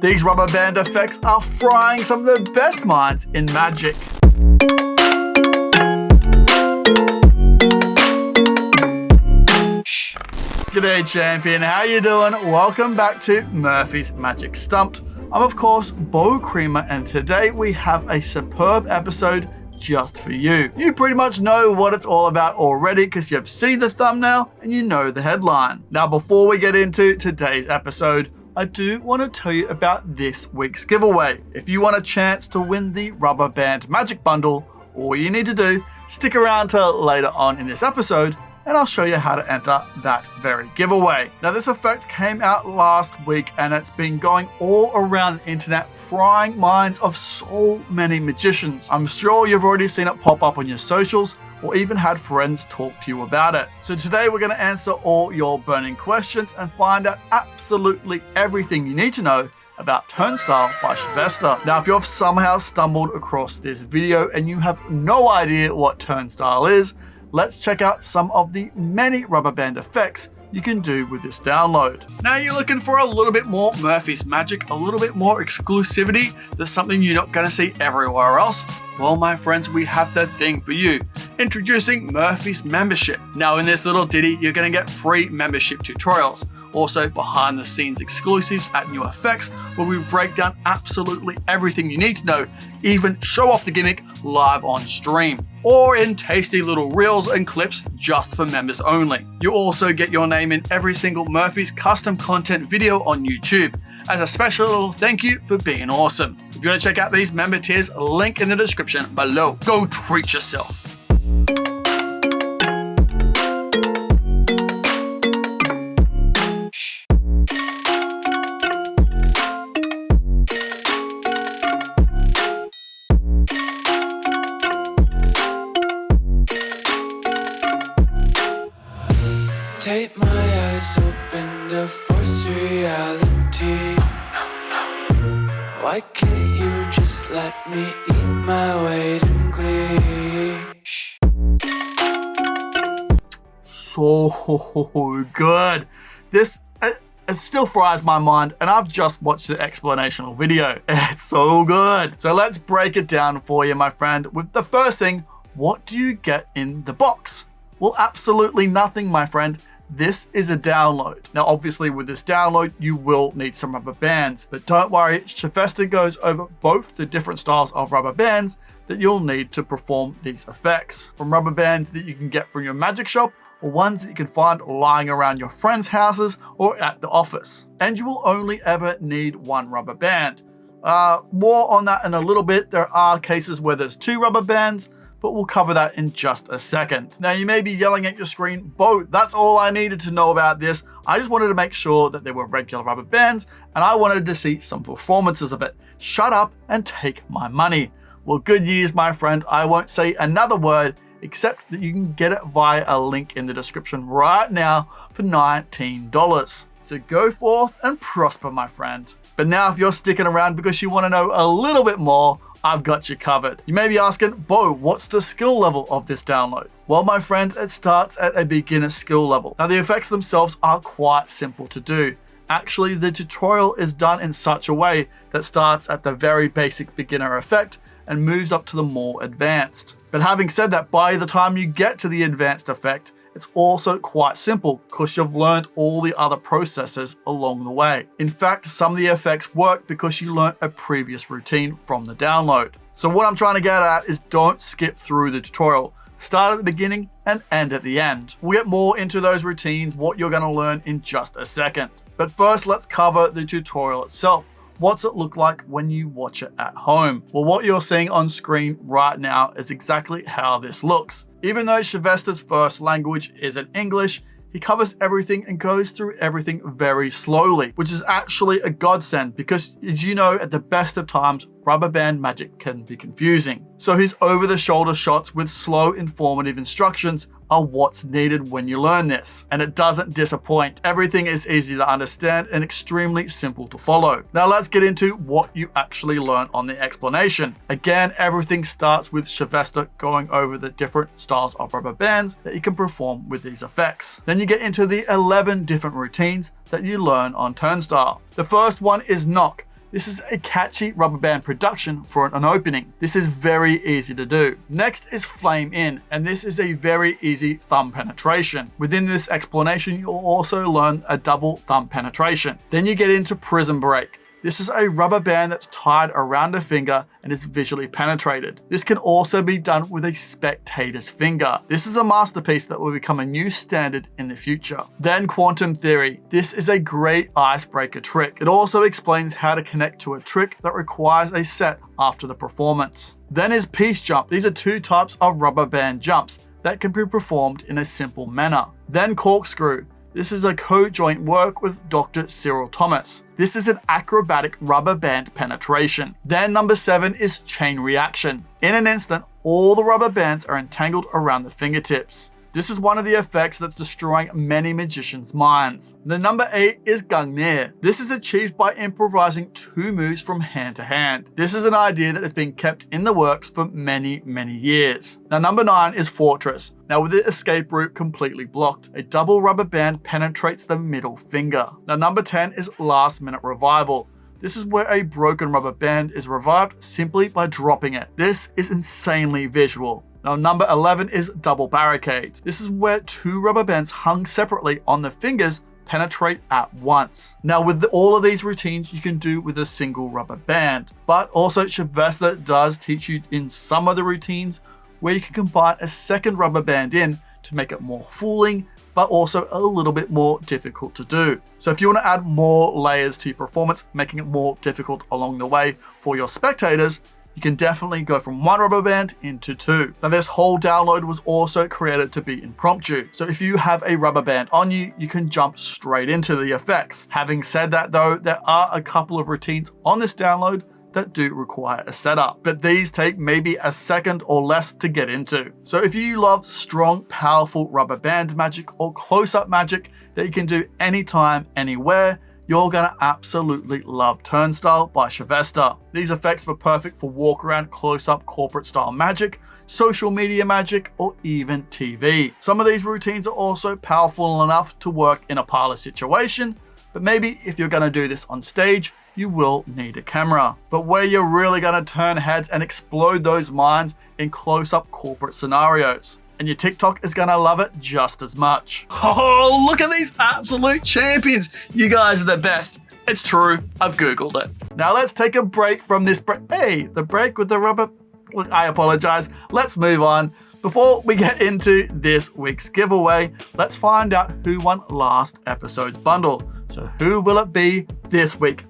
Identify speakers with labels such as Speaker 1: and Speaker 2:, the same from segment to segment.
Speaker 1: These rubber band effects are frying some of the best minds in Magic. G'day champion, how you doing? Welcome back to Murphy's Magic Stumped. I'm of course Bo Creamer, and today we have a superb episode just for you. You pretty much know what it's all about already because you've seen the thumbnail and you know the headline. Now before we get into today's episode, I do want to tell you about this week's giveaway. If you want a chance to win the Rubber Band Magic Bundle, all you need to do, stick around till later on in this episode and I'll show you how to enter that very giveaway. Now this effect came out last week and it's been going all around the internet, frying minds of so many magicians. I'm sure you've already seen it pop up on your socials or even had friends talk to you about it. So today we're going to answer all your burning questions and find out absolutely everything you need to know about Turnstile by Shirvester. Now if you've somehow stumbled across this video and you have no idea what Turnstile is, let's check out some of the many rubber band effects you can do with this download. Now you're looking for a little bit more Murphy's Magic, a little bit more exclusivity. There's something you're not going to see everywhere else. Well, my friends, we have the thing for you. Introducing Murphy's Membership. Now in this little ditty, you're going to get free membership tutorials. Also behind the scenes exclusives at New Effects, where we break down absolutely everything you need to know, even show off the gimmick live on stream, or in tasty little reels and clips just for members only. You also get your name in every single Murphy's custom content video on YouTube, as a special little thank you for being awesome. If you want to check out these member tiers, link in the description below. Go treat yourself.
Speaker 2: Take my eyes open to force reality. Why can't you just let me eat my weight in glee?
Speaker 1: So good. This it still fries my mind, and I've just watched the explanational video. It's so good. So let's break it down for you, my friend, with the first thing. What do you get in the box? Well, absolutely nothing, my friend. This is a download. Now, obviously with this download, you will need some rubber bands, but don't worry, Shirvester goes over both the different styles of rubber bands that you'll need to perform these effects. From rubber bands that you can get from your magic shop, or ones that you can find lying around your friends' houses or at the office. And you will only ever need one rubber band. More on that in a little bit. There are cases where there's two rubber bands, but we'll cover that in just a second. Now you may be yelling at your screen, Bo, that's all I needed to know about this. I just wanted to make sure that they were regular rubber bands and I wanted to see some performances of it. Shut up and take my money. Well, good news, my friend. I won't say another word except that you can get it via a link in the description right now for $19. So go forth and prosper, my friend. But now if you're sticking around because you want to know a little bit more, I've got you covered. You may be asking, Bo, what's the skill level of this download? Well, my friend, it starts at a beginner skill level. Now, the effects themselves are quite simple to do. Actually, the tutorial is done in such a way that starts at the very basic beginner effect and moves up to the more advanced. But having said that, by the time you get to the advanced effect, it's also quite simple because you've learned all the other processes along the way. In fact, some of the effects work because you learned a previous routine from the download. So what I'm trying to get at is don't skip through the tutorial. Start at the beginning and end at the end. We'll get more into those routines, what you're going to learn in just a second. But first, let's cover the tutorial itself. What's it look like when you watch it at home? Well, what you're seeing on screen right now is exactly how this looks. Even though Shirvester's first language isn't English, he covers everything and goes through everything very slowly, which is actually a godsend because, as you know, at the best of times, rubber band magic can be confusing. So his over-the-shoulder shots with slow, informative instructions are what's needed when you learn this. And it doesn't disappoint. Everything is easy to understand and extremely simple to follow. Now let's get into what you actually learn on the explanation. Again, everything starts with Shirvester going over the different styles of rubber bands that you can perform with these effects. Then you get into the 11 different routines that you learn on Turnstile. The first one is knock. This is a catchy rubber band production for an opening. This is very easy to do. Next is flame in, and this is a very easy thumb penetration. Within this explanation, you'll also learn a double thumb penetration. Then you get into prism break. This is a rubber band that's tied around a finger and is visually penetrated. This can also be done with a spectator's finger. This is a masterpiece that will become a new standard in the future. Then quantum theory. This is a great icebreaker trick. It also explains how to connect to a trick that requires a set after the performance. Then is piece jump. These are two types of rubber band jumps that can be performed in a simple manner. Then corkscrew. This is a co-joint work with Dr. Cyril Thomas. This is an acrobatic rubber band penetration. Then number 7 is chain reaction. In an instant, all the rubber bands are entangled around the fingertips. This is one of the effects that's destroying many magicians' minds. The number 8 is gungnir. This is achieved by improvising 2 moves from hand to hand. This is an idea that has been kept in the works for many years. Now number 9 is fortress. Now with the escape route completely blocked, a double rubber band penetrates the middle finger. Now number 10 is last minute revival. This is where a broken rubber band is revived simply by dropping it. This is insanely visual. Now number 11 is double barricades. This is where 2 rubber bands hung separately on the fingers penetrate at once. Now with all of these routines you can do with a single rubber band, but also Shirvester does teach you in some of the routines where you can combine a second rubber band in to make it more fooling, but also a little bit more difficult to do. So if you want to add more layers to your performance, making it more difficult along the way for your spectators, you can definitely go from 1 rubber band into 2. Now this whole download was also created to be impromptu. So if you have a rubber band on you, you can jump straight into the effects. Having said that though, there are a couple of routines on this download that do require a setup, but these take maybe a second or less to get into. So if you love strong, powerful rubber band magic or close-up magic that you can do anytime, anywhere, you're gonna absolutely love Turnstile by Shirvester. These effects are perfect for walk around, close-up corporate style magic, social media magic, or even TV. Some of these routines are also powerful enough to work in a parlor situation, but maybe if you're gonna do this on stage, you will need a camera. But where you're really gonna turn heads and explode those minds in close-up corporate scenarios. And your TikTok is gonna love it just as much. Oh, look at these absolute champions. You guys are the best. It's true, I've Googled it. Now let's take a break from this Hey, the break with the rubber. Look, I apologize. Let's move on. Before we get into this week's giveaway, let's find out who won last episode's bundle. So who will it be this week?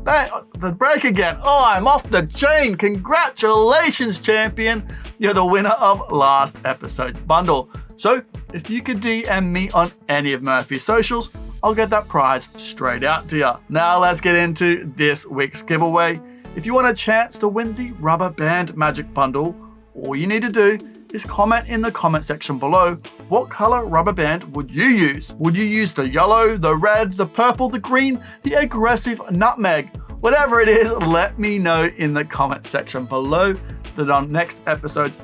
Speaker 1: The break again. Oh, I'm off the chain. Congratulations, champion. You're the winner of last episode's bundle. So if you could DM me on any of Murphy's socials, I'll get that prize straight out to you. Now let's get into this week's giveaway. If you want a chance to win the rubber band magic bundle, all you need to do is comment in the comment section below what color rubber band would you use. Would you use the yellow, the red, the purple, the green, the aggressive nutmeg? Whatever it is, let me know in the comment section below, that on next episode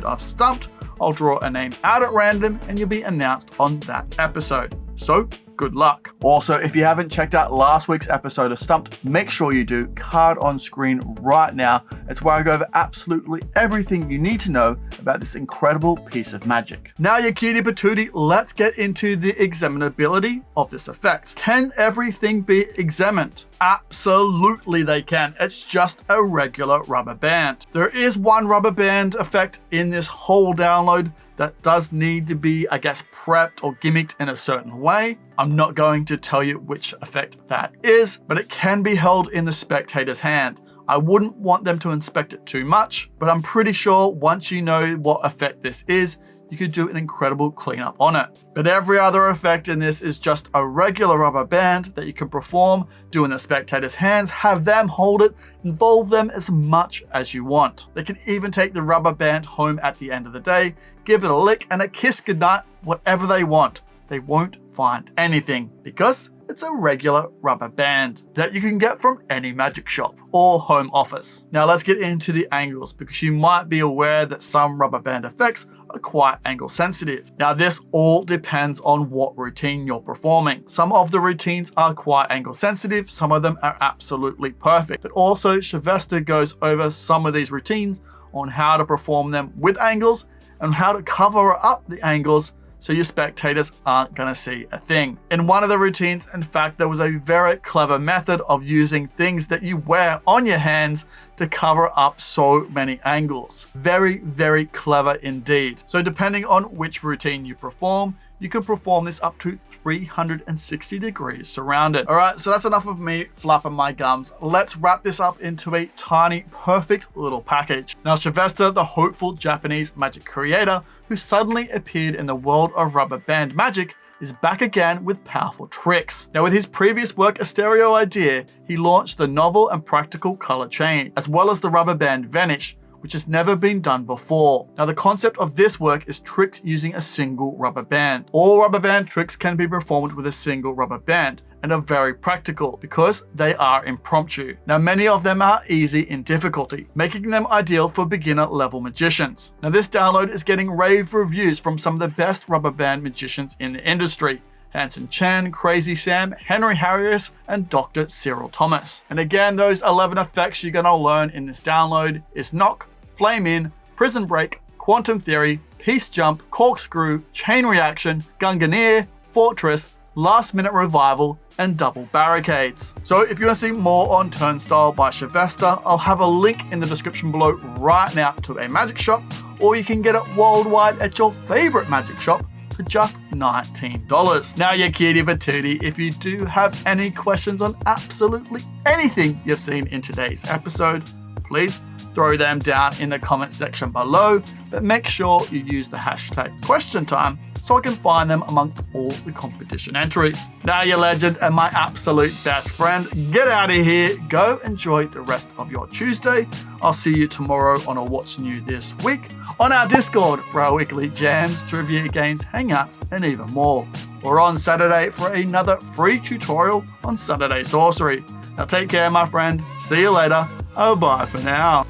Speaker 1: of Stumped, I'll draw a name out at random and you'll be announced on that episode. So good luck. Also, if you haven't checked out last week's episode of Stumped, make sure you do. Card on screen right now. It's where I go over absolutely everything you need to know about this incredible piece of magic. Now you cutie patootie, let's get into the examinability of this effect. Can everything be examined? Absolutely they can. It's just a regular rubber band. There is one rubber band effect in this whole download that does need to be, I guess, prepped or gimmicked in a certain way. I'm not going to tell you which effect that is, but it can be held in the spectator's hand. I wouldn't want them to inspect it too much, but I'm pretty sure once you know what effect this is, you could do an incredible cleanup on it. But every other effect in this is just a regular rubber band that you can perform, do in the spectator's hands, have them hold it, involve them as much as you want. They can even take the rubber band home at the end of the day, give it a lick and a kiss goodnight, whatever they want. They won't find anything because it's a regular rubber band that you can get from any magic shop or home office. Now let's get into the angles, because you might be aware that some rubber band effects are quite angle sensitive. Now this all depends on what routine you're performing. Some of the routines are quite angle sensitive, some of them are absolutely perfect. But also Shirvester goes over some of these routines on how to perform them with angles and how to cover up the angles so your spectators aren't gonna see a thing. In one of the routines, in fact, there was a very clever method of using things that you wear on your hands to cover up so many angles. Very, very clever indeed. So depending on which routine you perform, you can perform this up to 360 degrees surrounded. All right, so that's enough of me flapping my gums. Let's wrap this up into a tiny, perfect little package. Now, Shirvester, the hopeful Japanese magic creator who suddenly appeared in the world of rubber band magic, is back again with powerful tricks. Now, with his previous work ASTEROIDEA, he launched the novel and practical color change, as well as the rubber band vanish, which has never been done before. Now, the concept of this work is tricks using a single rubber band. All rubber band tricks can be performed with a single rubber band and are very practical because they are impromptu. Now, many of them are easy in difficulty, making them ideal for beginner level magicians. Now, this download is getting rave reviews from some of the best rubber band magicians in the industry. Hanson Chen, Crazy Sam, Henry Harris, and Dr. Cyril Thomas. And again, those 11 effects you're gonna learn in this download is knock, flame in, prison break, quantum theory, peace jump, corkscrew, chain reaction, gunganeer, fortress, last minute revival, and double barricades. So if you want to see more on Turnstile by Shirvester, I'll have a link in the description below right now to a magic shop, or you can get it worldwide at your favorite magic shop for just $19. Now, you cutie patootie, if you do have any questions on absolutely anything you've seen in today's episode, please throw them down in the comment section below, but make sure you use the hashtag question time so I can find them amongst all the competition entries. Now, you legend and my absolute best friend, get out of here, go enjoy the rest of your Tuesday. I'll see you tomorrow on a What's New This Week on our Discord for our weekly jams, trivia games, hangouts, and even more. Or on Saturday for another free tutorial on Saturday Sorcery. Now take care, my friend. See you later. Oh, bye for now.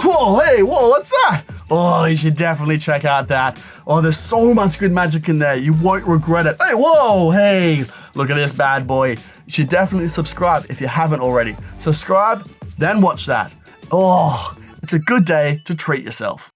Speaker 1: Whoa, hey, whoa, what's that? Oh, you should definitely check out that. Oh, there's so much good magic in there. You won't regret it. Hey, whoa, hey, look at this bad boy. You should definitely subscribe if you haven't already. Subscribe, then watch that. Oh, it's a good day to treat yourself.